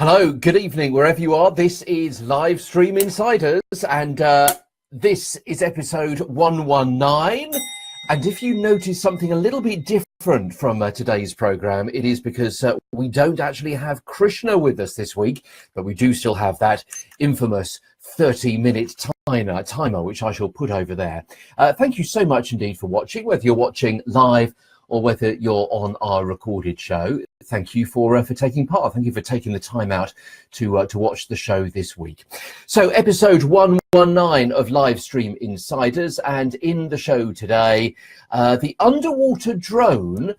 Hello, good evening, wherever you are. This is Live Stream Insiders, and this is episode 119. And if you notice something a little bit different from today's program, it is because we don't actually have Krishna with us this week, but we do still have that infamous 30-minute timer, which I shall put over there. Thank you so much indeed for watching, whether you're watching live or whether you're on our recorded show. Thank you for taking part. Thank you for taking the time out to watch the show this week. So episode 119 of Live Stream Insiders, and in the show today, the underwater drone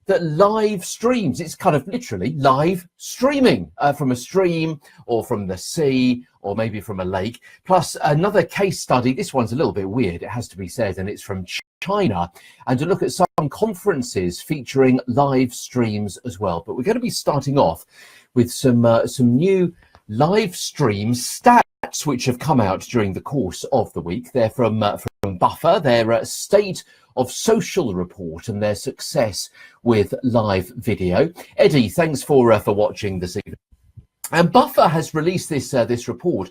that live streams. It's kind of literally live streaming from a stream or from the sea or maybe from a lake. Plus another case study. This one's a little bit weird, it has to be said, and it's from China, and to look at some conferences featuring live streams as well. But we're going to be starting off with some new live stream stats which have come out during the course of the week. They're from Buffer, their State of Social report and their success with live video. Eddie, thanks for watching this evening. And Buffer has released this report,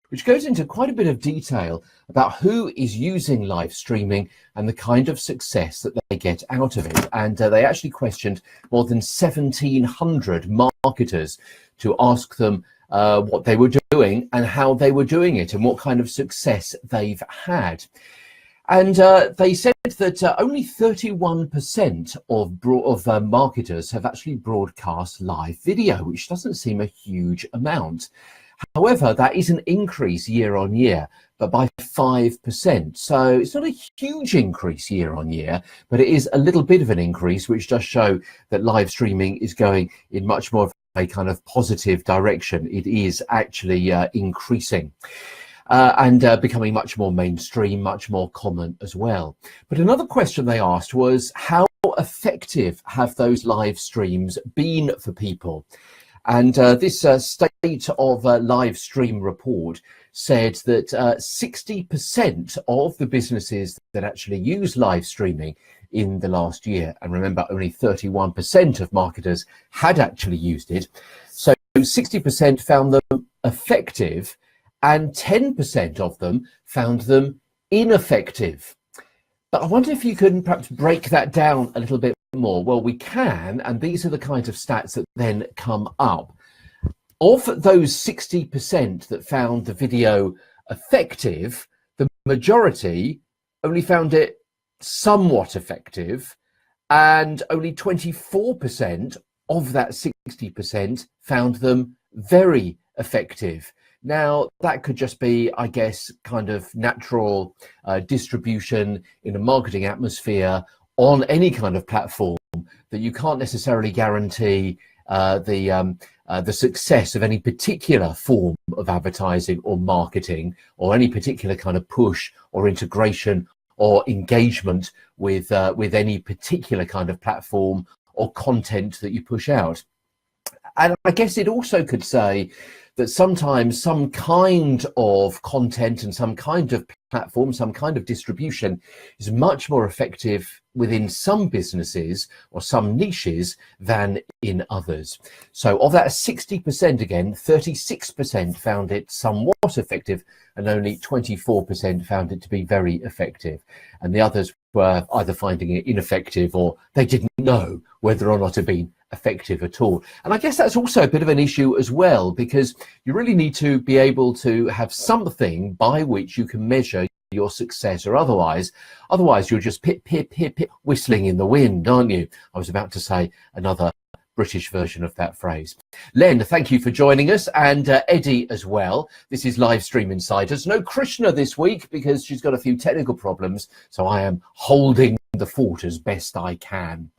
which goes into quite a bit of detail about who is using live streaming and the kind of success that they get out of it. And they actually questioned more than 1,700 marketers to ask them what they were doing and how they were doing it and what kind of success they've had. And they said that only 31% of marketers have actually broadcast live video, which doesn't seem a huge amount. However, that is an increase year on year, but by 5%. So it's not a huge increase year on year, but it is a little bit of an increase, which does show that live streaming is going in much more of a kind of positive direction. It is actually increasing. And becoming much more mainstream, much more common as well. But another question they asked was, how effective have those live streams been for people? And this State of Live Stream report said that 60% of the businesses that actually use live streaming in the last year, and remember only 31% of marketers had actually used it, so 60% found them effective, and 10% of them found them ineffective. But I wonder if you could perhaps break that down a little bit more. Well, we can, and these are the kinds of stats that then come up. Of those 60% that found the video effective, the majority only found it somewhat effective, and only 24% of that 60% found them very effective. Now, that could just be, I guess, kind of natural distribution in a marketing atmosphere on any kind of platform, that you can't necessarily guarantee the success of any particular form of advertising or marketing, or any particular kind of push or integration or engagement with any particular kind of platform or content that you push out. And I guess it also could say that sometimes some kind of content and some kind of platform, some kind of distribution is much more effective within some businesses or some niches than in others. So of that 60%, again, 36% found it somewhat effective and only 24% found it to be very effective. And the others were either finding it ineffective or they didn't know whether or not it had been effective at all. And I guess that's also a bit of an issue as well, because you really need to be able to have something by which you can measure your success, or otherwise you're just pip whistling in the wind, aren't you? I was about to say another British version of that phrase. Len, thank you for joining us, and Eddie as well. This is Live Stream Insiders. No Krishna this week because she's got a few technical problems, so I am holding the fort as best I can.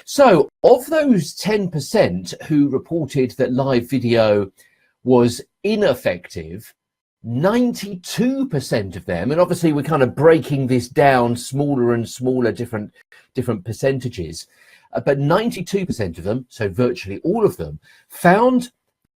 So of those 10% who reported that live video was ineffective, 92% of them, and obviously we're kind of breaking this down smaller and smaller, different percentages, but 92% of them, so virtually all of them, found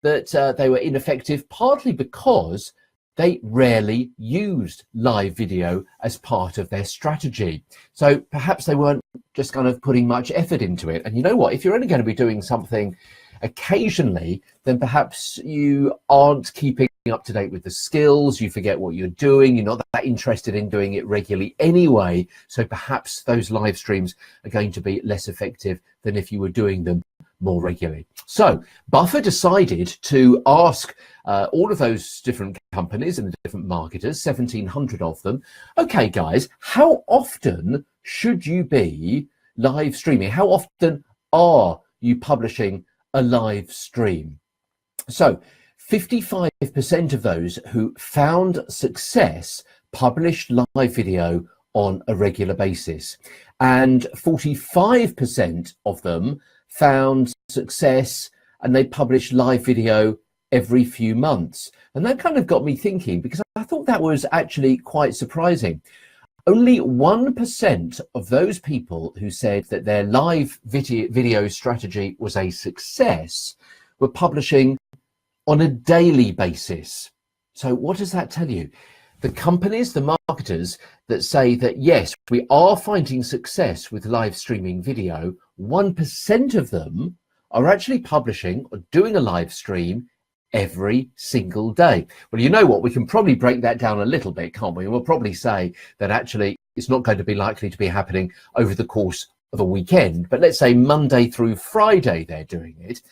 that they were ineffective, partly because they rarely used live video as part of their strategy. So perhaps they weren't just kind of putting much effort into it. And you know what, if you're only going to be doing something occasionally, then perhaps you aren't keeping up to date with the skills, you forget what you're doing, you're not that interested in doing it regularly anyway, so perhaps those live streams are going to be less effective than if you were doing them more regularly. So Buffer decided to ask all of those different companies and the different marketers, 1,700 of them, okay guys, how often should you be live streaming? How often are you publishing a live stream? So 55% of those who found success published live video on a regular basis, and 45% of them found success and they published live video every few months. And that kind of got me thinking, because I thought that was actually quite surprising. Only 1% of those people who said that their live video strategy was a success were publishing on a daily basis. So what does that tell you? The companies, the marketers that say that, yes, we are finding success with live streaming video, 1% of them are actually publishing or doing a live stream every single day. Well, you know what, we can probably break that down a little bit, can't we? We'll probably say that actually it's not going to be likely to be happening over the course of a weekend, but let's say Monday through Friday they're doing it,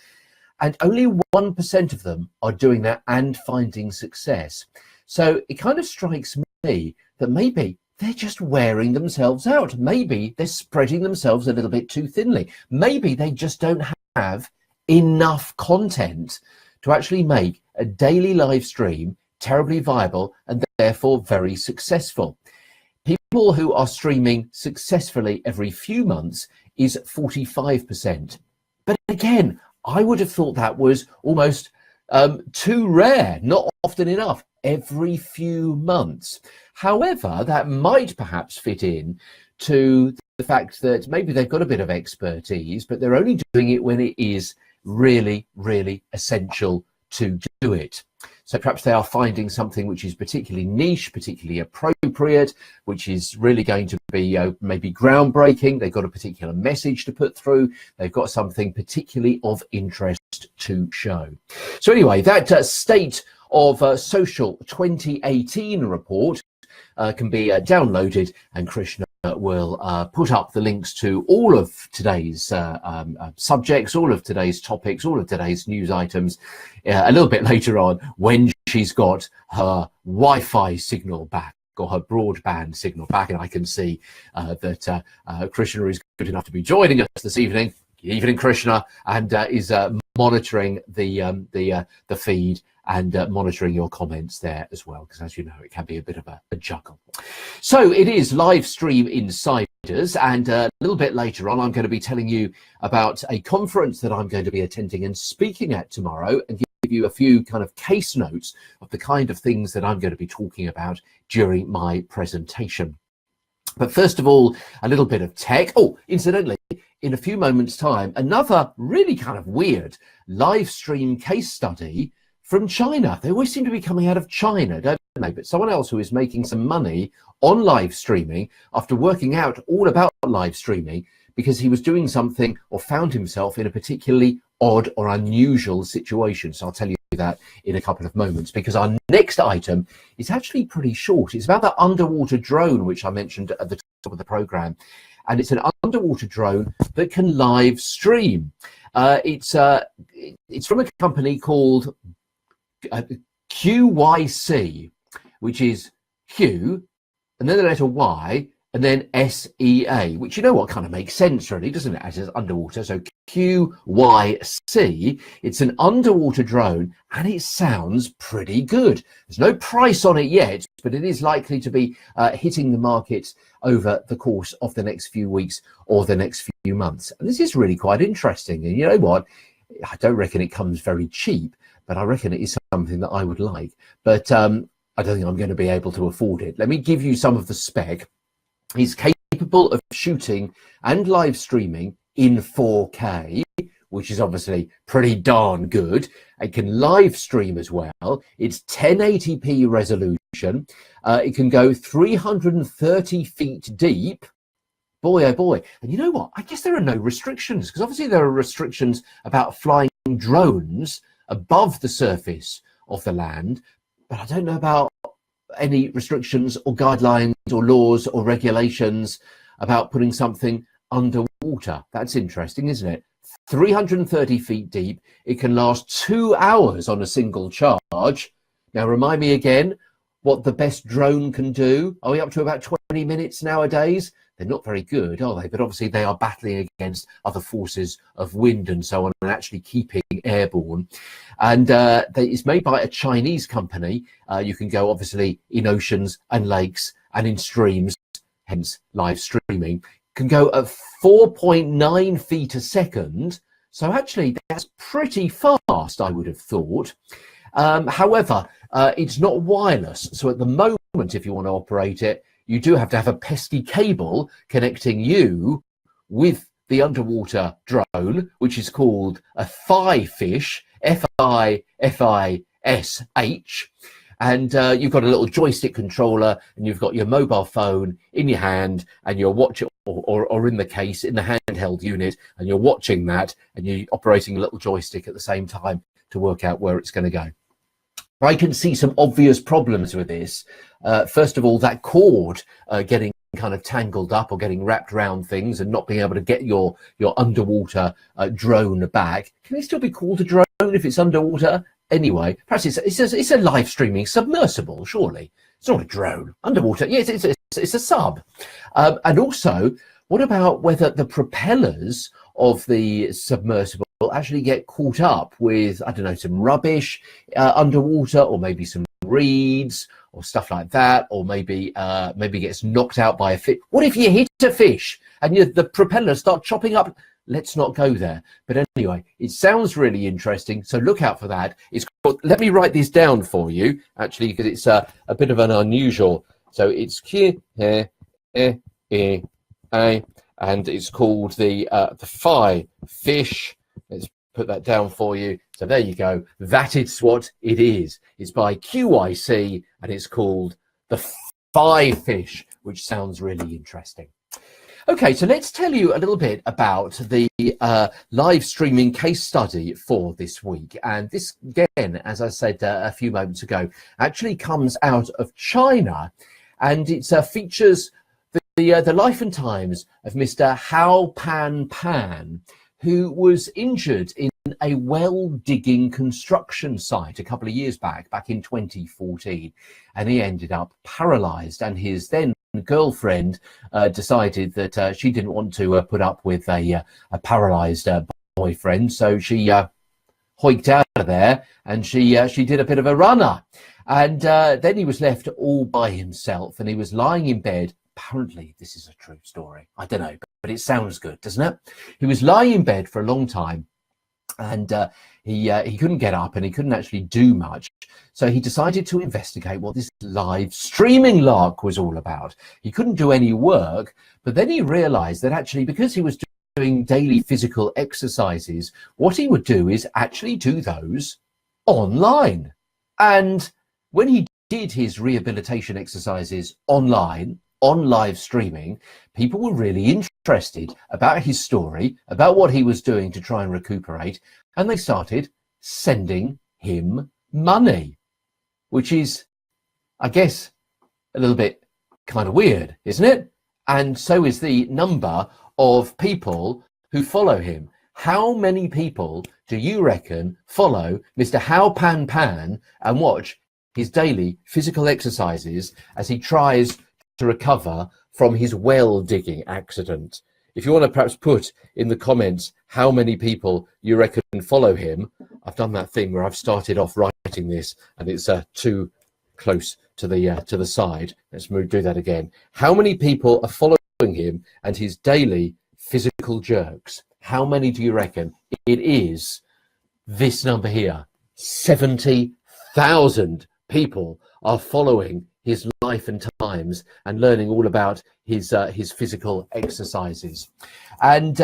and only 1% of them are doing that and finding success. So it kind of strikes me that maybe they're just wearing themselves out. Maybe they're spreading themselves a little bit too thinly. Maybe they just don't have enough content to actually make a daily live stream terribly viable and therefore very successful. People who are streaming successfully every few months is 45%. But again, I would have thought that was almost too rare, not often enough, every few months. However, that might perhaps fit in to the fact that maybe they've got a bit of expertise, but they're only doing it when it is really, really essential to do it. So perhaps they are finding something which is particularly niche, particularly appropriate, which is really going to be maybe groundbreaking. They've got a particular message to put through. They've got something particularly of interest to show. So anyway, that State of Social 2018 report can be downloaded, and Krishna will put up the links to all of today's subjects, all of today's topics, all of today's news items a little bit later on when she's got her Wi-Fi signal back, or her broadband signal back, and I can see that Krishna is good enough to be joining us this evening. Good evening, Krishna, and is monitoring the feed and monitoring your comments there as well, because as you know, it can be a bit of a juggle. So it is Live Stream Insiders, and a little bit later on I'm going to be telling you about a conference that I'm going to be attending and speaking at tomorrow, and give you a few kind of case notes of the kind of things that I'm going to be talking about during my presentation. But first of all, a little bit of tech. Oh, incidentally, in a few moments' time, another really kind of weird live stream case study from China. They always seem to be coming out of China, don't they? But someone else who is making some money on live streaming after working out all about live streaming because he was doing something or found himself in a particularly odd or unusual situation. So I'll tell you that in a couple of moments, because our next item is actually pretty short. It's about that underwater drone, which I mentioned at the top of the program. And it's an underwater drone that can live stream. It's from a company called Qyc, which is Q and then the letter Y and then SEA, which, you know what, kind of makes sense really, doesn't it, as it's underwater. So QYC, it's an underwater drone and it sounds pretty good. There's no price on it yet, but it is likely to be hitting the market over the course of the next few weeks or the next few months. And this is really quite interesting. And you know what, I don't reckon it comes very cheap, but I reckon it is something that I would like. But I don't think I'm going to be able to afford it. Let me give you some of the spec. It's capable of shooting and live streaming in 4K, which is obviously pretty darn good. It can live stream as well. It's 1080p resolution. It can go 330 feet deep. Boy, oh boy. And you know what? I guess there are no restrictions, because obviously there are restrictions about flying drones above the surface of the land, but I don't know about any restrictions or guidelines or laws or regulations about putting something underwater. That's interesting, isn't it? 330 feet deep. It can last 2 hours on a single charge. Now, remind me again what the best drone can do. Are we up to about 20 minutes nowadays? They're not very good, are they? But obviously they are battling against other forces of wind and so on, and actually keeping airborne. And it's made by a Chinese company. You can go obviously in oceans and lakes and in streams, hence live streaming. Can go at 4.9 feet a second. So actually that's pretty fast, I would have thought. However, it's not wireless. So at the moment, if you want to operate it, you do have to have a pesky cable connecting you with the underwater drone, which is called a Fifish, Fifish. And you've got a little joystick controller, and you've got your mobile phone in your hand, and you're watching, or in the case, in the handheld unit, and you're watching that, and you're operating a little joystick at the same time to work out where it's going to go. I can see some obvious problems with this. First of all, that cord getting kind of tangled up or getting wrapped around things and not being able to get your underwater drone back. Can it still be called a drone if it's underwater? Anyway, perhaps it's a live streaming submersible, surely. It's not a drone. Underwater, yes, it's a sub. And also, what about whether the propellers of the submersible actually get caught up with, I don't know, some rubbish underwater, or maybe some reeds or stuff like that, or maybe gets knocked out by a fish. What if you hit a fish and the propellers start chopping up? Let's not go there. But anyway, it sounds really interesting, so look out for that. It's called, let me write this down for you, actually, because it's a bit of an unusual. So it's Qysea Fifish, and it's called the Fifish. Let's put that down for you. So there you go. That is what it is. It's by Qysea, and it's called the Fifish, which sounds really interesting. Okay, so let's tell you a little bit about the live streaming case study for this week. And this, again, as I said a few moments ago, actually comes out of China, and it features the life and times of Mr. Hao Pan, who was injured in a well-digging construction site a couple of years back in 2014, and he ended up paralysed, and his then girlfriend decided that she didn't want to put up with a paralysed boyfriend, so she hoiked out of there, and she did a bit of a runner, and then he was left all by himself, and he was lying in bed. Apparently this is a true story, I don't know, but it sounds good, doesn't it? He was lying in bed for a long time, and he couldn't get up, and he couldn't actually do much. So he decided to investigate what this live streaming lark was all about. He couldn't do any work, but then he realized that actually, because he was doing daily physical exercises, what he would do is actually do those online. And when he did his rehabilitation exercises online, on live streaming, people were really interested about his story, about what he was doing to try and recuperate, and they started sending him money, which is, I guess, a little bit kind of weird, isn't it? And so is the number of people who follow him. How many people do you reckon follow Mr. Hao Pan and watch his daily physical exercises as he tries to recover from his well digging accident? If you want to perhaps put in the comments how many people you reckon follow him. I've done that thing where I've started off writing this and it's too close to the side. Let's do that again. How many people are following him and his daily physical jerks? How many do you reckon? It is this number here. 70,000 people are following his life and times and learning all about his physical exercises. And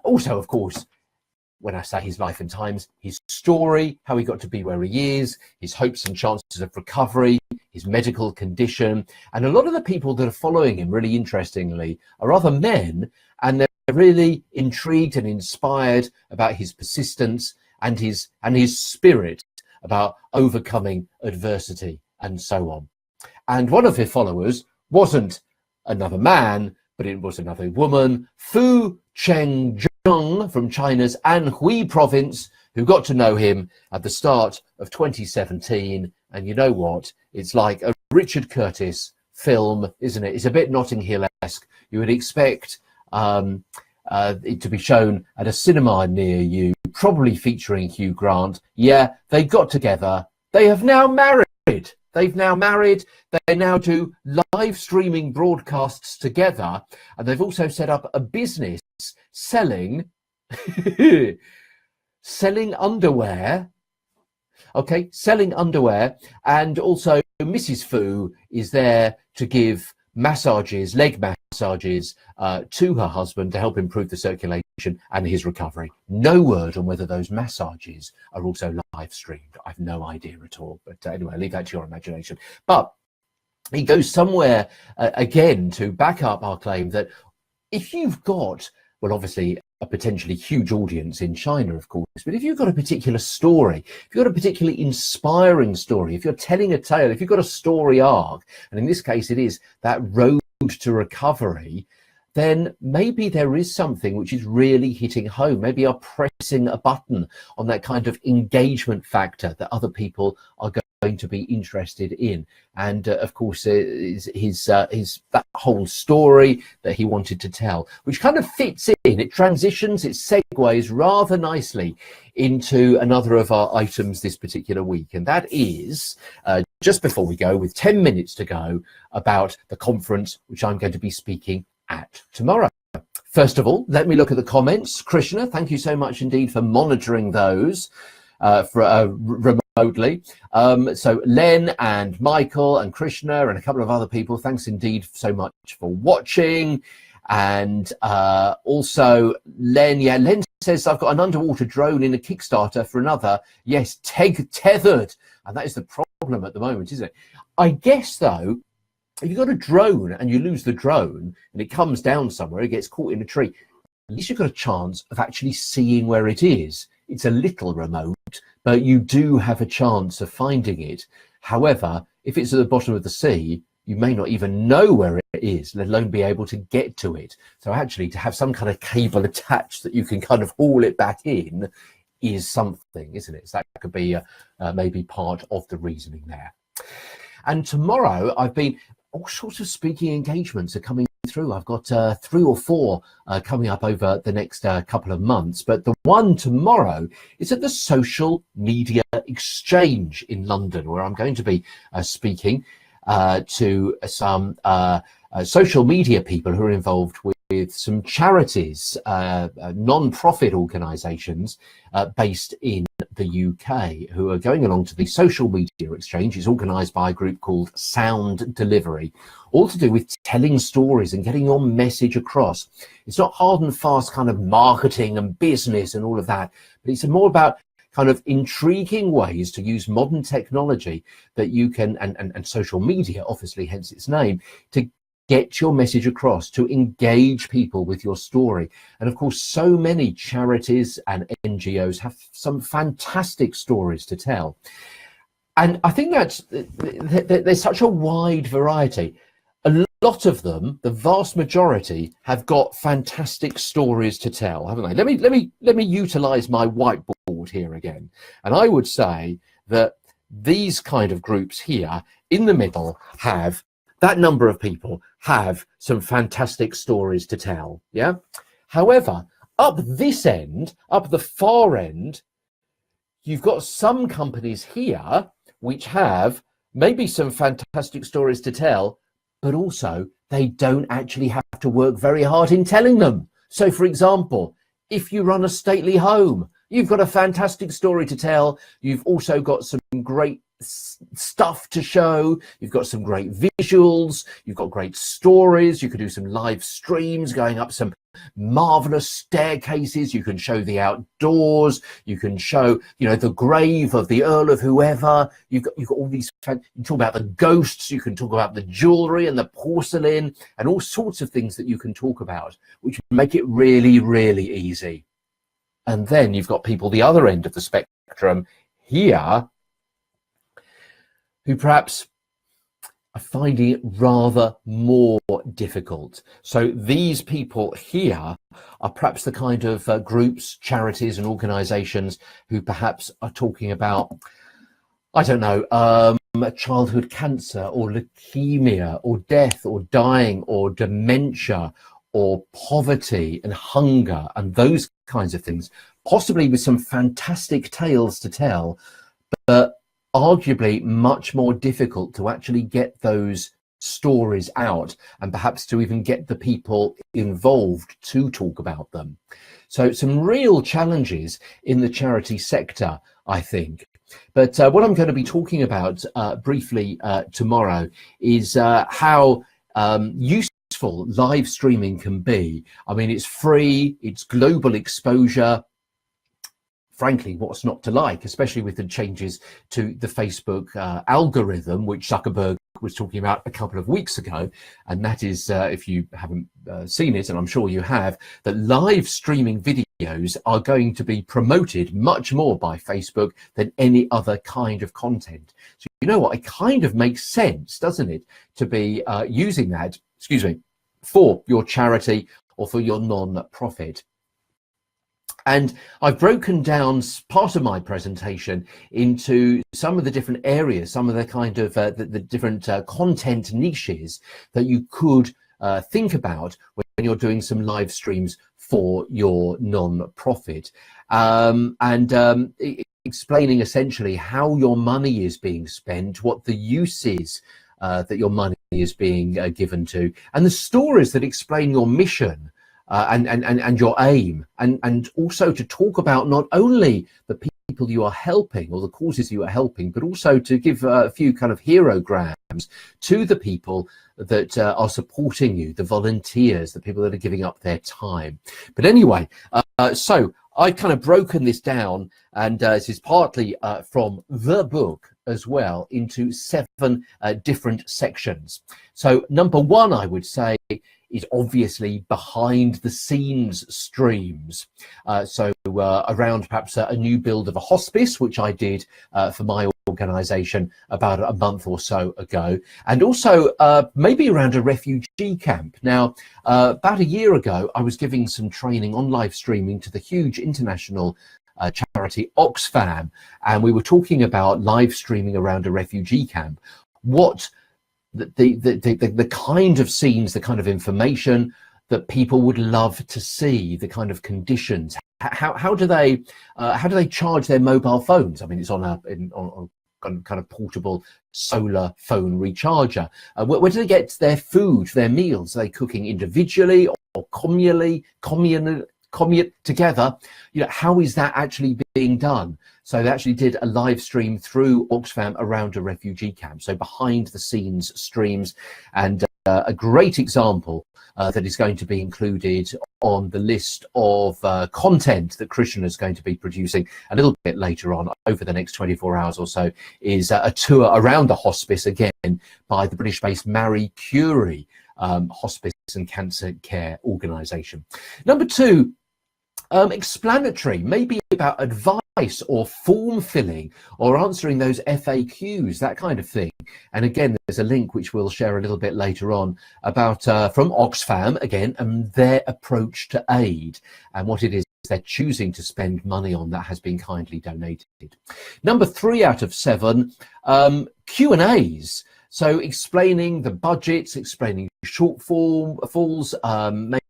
also, of course, when I say his life and times, his story, how he got to be where he is, his hopes and chances of recovery, his medical condition. And a lot of the people that are following him, really interestingly, are other men, and they're really intrigued and inspired about his persistence and his spirit about overcoming adversity and so on. And one of his followers wasn't another man, but it was another woman, Fu Chengzheng from China's Anhui province, who got to know him at the start of 2017. And you know what? It's like a Richard Curtis film, isn't it? It's a bit Notting Hill-esque. You would expect it to be shown at a cinema near you, probably featuring Hugh Grant. Yeah, they got together. They have now married. They've now married. They now do live streaming broadcasts together. And they've also set up a business selling selling underwear. Okay, selling underwear. And also Mrs. Fu is there to give massages, leg massages, to her husband to help improve the circulation and his recovery. No word on whether those massages are also live streamed. I've no idea at all. But anyway, leave that to your imagination. But he goes somewhere again to back up our claim that if you've got, well, obviously a potentially huge audience in China, of course, but if you've got a particular story, if you've got a particularly inspiring story, if you're telling a tale, if you've got a story arc, and in this case it is that road to recovery, then maybe there is something which is really hitting home. Maybe you're pressing a button on that kind of engagement factor that other people are going to be interested in. And of course, his that whole story that he wanted to tell, which kind of fits in, it transitions, it segues rather nicely into another of our items this particular week. And that is, just before we go, with 10 minutes to go, about the conference which I'm going to be speaking at tomorrow. First of all, let me look at the comments. Krishna, thank you so much indeed for monitoring those remotely. So Len and Michael and Krishna and a couple of other people, thanks indeed so much for watching. And also Len, yeah, Len says, I've got an underwater drone in a Kickstarter for another. Yes, tethered. And that is the problem at the moment, isn't it? I guess, though, if you've got a drone and you lose the drone and it comes down somewhere, it gets caught in a tree, at least you've got a chance of actually seeing where it is. It's a little remote, but you do have a chance of finding it. However, if it's at the bottom of the sea, you may not even know where it is, let alone be able to get to it. So actually, to have some kind of cable attached that you can kind of haul it back in is something, isn't it? So that could be maybe part of the reasoning there. And tomorrow, all sorts of speaking engagements are coming through. I've got 3 or 4 coming up over the next couple of months. But the one tomorrow is at the Social Media Exchange in London, where I'm going to be speaking to some social media people who are involved with some charities, non-profit organisations based in the UK, who are going along to the Social Media Exchange. It's organised by a group called Sound Delivery, all to do with telling stories and getting your message across. It's not hard and fast kind of marketing and business and all of that, but it's more about kind of intriguing ways to use modern technology that you can, and social media, obviously, hence its name, to get your message across, to engage people with your story. And of course, so many charities and NGOs have some fantastic stories to tell. And I think there's such a wide variety. A lot of them, the vast majority, have got fantastic stories to tell, haven't they? Let me utilize my whiteboard here again. And I would say that these kind of groups here in the middle have, that number of people have some fantastic stories to tell, yeah? However, up this end, up the far end, you've got some companies here which have maybe some fantastic stories to tell, but also they don't actually have to work very hard in telling them. So, for example, if you run a stately home, you've got a fantastic story to tell. You've also got some great stuff to show. You've got some great visuals. You've got great stories. You could do some live streams, going up some marvelous staircases, you can show the outdoors, you can show, you know, the grave of the Earl of whoever. You've got all these, you can talk about the ghosts, you can talk about the jewelry and the porcelain and all sorts of things that you can talk about, which make it really, really easy. And then you've got people the other end of the spectrum here who perhaps are finding it rather more difficult. So these people here are perhaps the kind of groups, charities and organizations who perhaps are talking about, I don't know, childhood cancer or leukemia or death or dying or dementia or poverty and hunger and those kinds of things, possibly with some fantastic tales to tell, but arguably much more difficult to actually get those stories out and perhaps to even get the people involved to talk about them. So some real challenges in the charity sector, I think. But what I'm going to be talking about briefly tomorrow is how useful live streaming can be. I mean, it's free, it's global exposure. Frankly, what's not to like, especially with the changes to the Facebook algorithm, which Zuckerberg was talking about a couple of weeks ago. And that is, if you haven't seen it, and I'm sure you have, that live streaming videos are going to be promoted much more by Facebook than any other kind of content. So you know what, it kind of makes sense, doesn't it, to be using that, for your charity or for your non-profit. And I've broken down part of my presentation into some of the different areas, some of the kind of the different content niches that you could think about when you're doing some live streams for your non-profit, explaining essentially how your money is being spent, what the use is that your money is being given to, and the stories that explain your mission. And your aim, and also to talk about not only the people you are helping or the causes you are helping, but also to give a few kind of herograms to the people that are supporting you, the volunteers, the people that are giving up their time. But anyway, so I've kind of broken this down, and this is partly from the book as well, into 7 different sections. So number 1, I would say, is obviously behind the scenes streams. So around perhaps a new build of a hospice, which I did for my organization about a month or so ago, and also maybe around a refugee camp. Now, about a year ago, I was giving some training on live streaming to the huge international charity Oxfam, and we were talking about live streaming around a refugee camp. What the kind of scenes, the kind of information that people would love to see, the kind of conditions. How do they charge their mobile phones? I mean, it's on kind of portable solar phone recharger. Where do they get their food, their meals? Are they cooking individually or communally together? You know, how is that actually being done? So they actually did a live stream through Oxfam around a refugee camp. So behind the scenes streams, and a great example that is going to be included on the list of content that Krishna is going to be producing a little bit later on over the next 24 hours or so, is a tour around the hospice, again by the British-based Marie Curie Hospice and Cancer Care Organisation. Number 2, explanatory, maybe about advice or form filling or answering those FAQs, that kind of thing. And again, there's a link which we'll share a little bit later on about from Oxfam again, and their approach to aid and what it is they're choosing to spend money on that has been kindly donated. Number 3 out of 7, Q&As. So explaining the budgets, explaining shortfalls,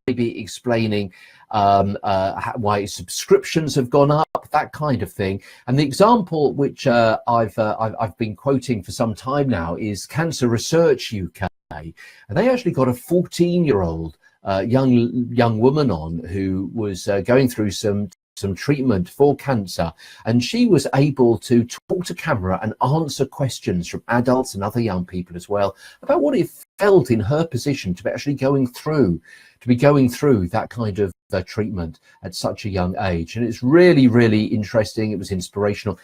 maybe explaining why subscriptions have gone up, that kind of thing. And the example which I've been quoting for some time now is Cancer Research UK, and they actually got a 14-year-old young woman on who was going through some some treatment for cancer, and she was able to talk to camera and answer questions from adults and other young people as well about what it felt in her position to be actually going through that kind of treatment at such a young age. And it's really, really interesting. It was inspirational.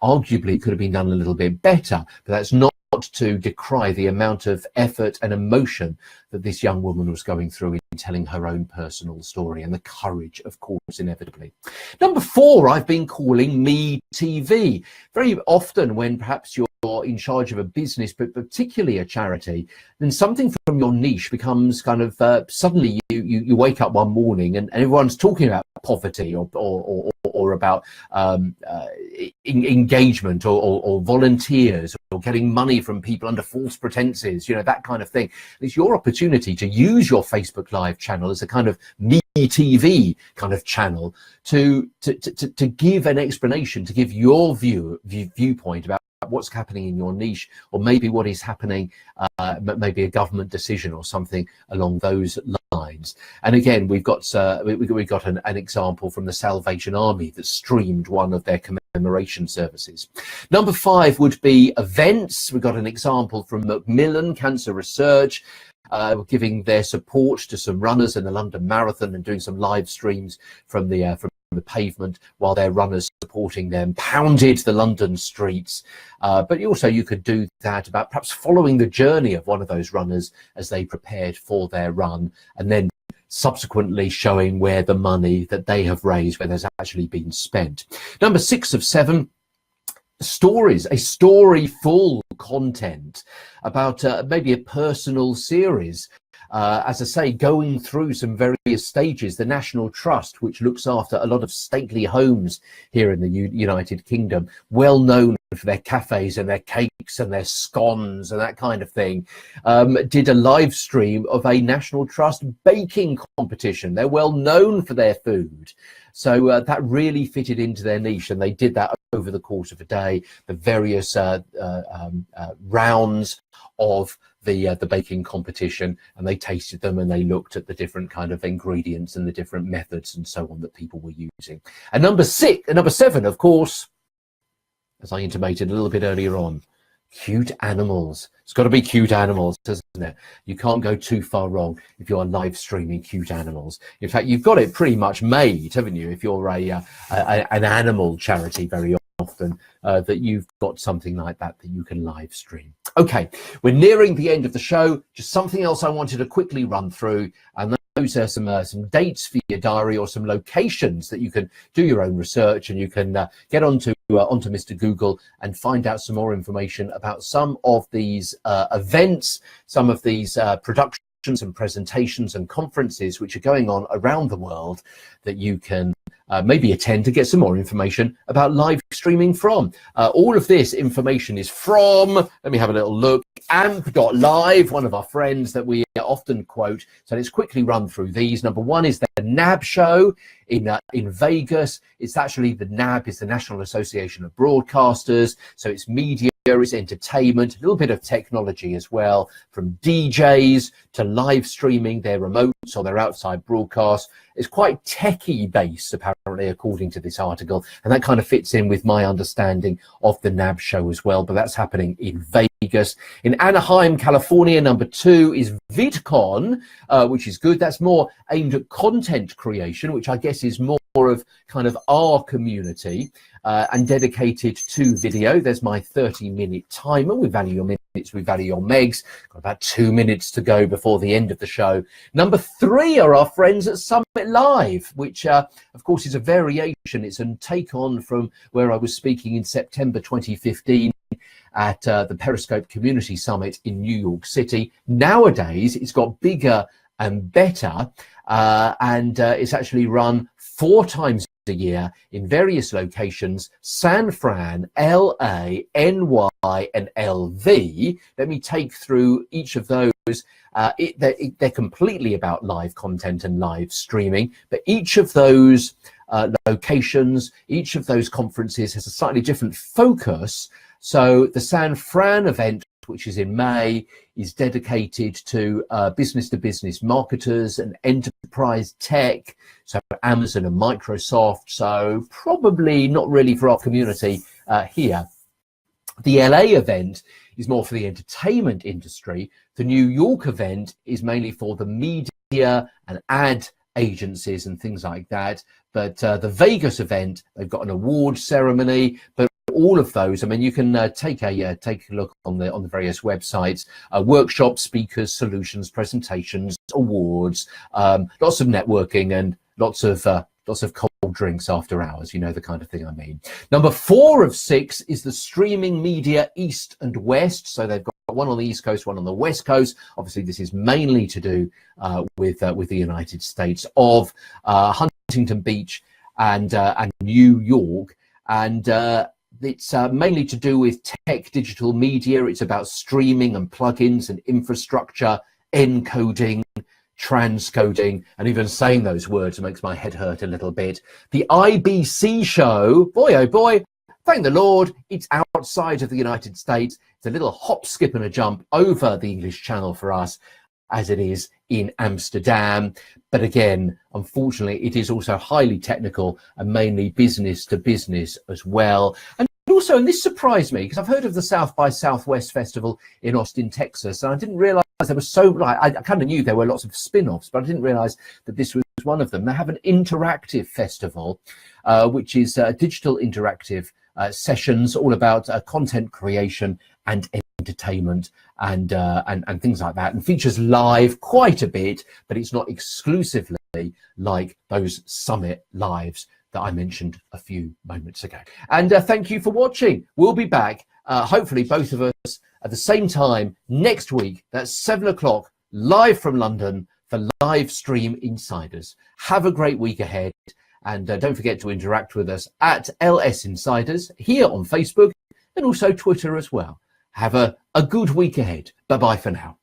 Arguably it could have been done a little bit better, but that's not to decry the amount of effort and emotion that this young woman was going through in telling her own personal story, and the courage, of course, inevitably. Number 4, I've been calling Me TV. Very often when perhaps you're in charge of a business, but particularly a charity, then something from your niche becomes kind of suddenly you wake up one morning and everyone's talking about poverty or about engagement or volunteers or getting money from people under false pretenses, you know, that kind of thing. It's your opportunity to use your Facebook Live channel as a kind of Me TV kind of channel to give an explanation, to give your viewpoint about what's happening in your niche, or maybe what is happening, maybe a government decision or something along those lines. And again, we've got an example from the Salvation Army that streamed one of their commemoration services. Number 5 would be events. We've got an example from Macmillan Cancer Research, giving their support to some runners in the London Marathon and doing some live streams from the pavement while their runners supporting them pounded the London streets. But also you could do that about perhaps following the journey of one of those runners as they prepared for their run, and then subsequently showing where the money that they have raised, where there's actually been spent. Number 6 of 7, stories, a story full content about maybe a personal series. As I say, going through some various stages. The National Trust, which looks after a lot of stately homes here in the United Kingdom, well known for their cafes and their cakes and their scones and that kind of thing, did a live stream of a National Trust baking competition. They're well known for their food. So that really fitted into their niche, and they did that over the course of a day, the various rounds of the baking competition, and they tasted them and they looked at the different kind of ingredients and the different methods and so on that people were using. And number 7, of course, as I intimated a little bit earlier on, cute animals. It's got to be cute animals, doesn't it? You can't go too far wrong if you're live streaming cute animals. In fact, you've got it pretty much made, haven't you? If you're an animal charity, very often that you've got something like that you can live stream. Okay, we're nearing the end of the show. Just something else I wanted to quickly run through, and those are some dates for your diary, or some locations that you can do your own research, and you can get onto Mr. Google and find out some more information about some of these events, some of these productions and presentations and conferences which are going on around the world that you can maybe attend to get some more information about live streaming from. All of this information is from, let me have a little look, amp.live, one of our friends that we often quote. So let's quickly run through these. Number 1 is the NAB show in Vegas. It's actually, the NAB is the National Association of Broadcasters. So it's media, it's entertainment, a little bit of technology as well, from DJs to live streaming their remotes or their outside broadcasts. It's quite techie based, apparently, according to this article, and that kind of fits in with my understanding of the NAB show as well. But that's happening in Vegas. In Anaheim, California, number 2 is VidCon, which is good. That's more aimed at content creation, which I guess is more of kind of our community, and dedicated to video. There's my 30-minute timer. We value your minutes, we value your megs. Got about 2 minutes to go before the end of the show. Number 3 are our friends at Summit Live, which of course is a variation. It's a take on from where I was speaking in September 2015 at the Periscope Community Summit in New York City. Nowadays it's got bigger and better, and it's actually run 4 times a year in various locations: San Fran, LA, NY, and LV. Let me take through each of those. They're completely about live content and live streaming, but each of those locations, each of those conferences has a slightly different focus. So the San Fran event which is in May, is dedicated to business-to-business marketers and enterprise tech, so Amazon and Microsoft, so probably not really for our community here. The LA event is more for the entertainment industry. The New York event is mainly for the media and ad agencies and things like that. But the Vegas event, they've got an award ceremony. But all of those, I mean, you can take a look on the various websites. Workshops, speakers, solutions, presentations, awards, lots of networking and lots of cold drinks after hours, you know, the kind of thing I mean. Number 4 of 6 is the streaming media East and West. So they've got one on the East Coast, one on the West Coast. Obviously, this is mainly to do with the United States of Huntington Beach and New York. And it's mainly to do with tech, digital media. It's about streaming and plugins and infrastructure, encoding, transcoding, and even saying those words makes my head hurt a little bit. The IBC show, boy oh boy, thank the Lord, it's outside of the United States. It's a little hop, skip and a jump over the English Channel for us, as it is in Amsterdam. But again, unfortunately, it is also highly technical and mainly business to business as well. And also, and this surprised me, because I've heard of the South by Southwest Festival in Austin, Texas, and I didn't realize there was so, like, I kind of knew there were lots of spin-offs, but I didn't realize that this was one of them. They have an interactive festival, which is digital interactive sessions all about content creation and entertainment and things like that, and features live quite a bit, but it's not exclusively like those summit lives that I mentioned a few moments ago. And thank you for watching. We'll be back, hopefully both of us at the same time next week. That's 7 o'clock live from London for Live Stream Insiders. Have a great week ahead. And don't forget to interact with us at LS Insiders here on Facebook and also Twitter as well. Have a good week ahead. Bye-bye for now.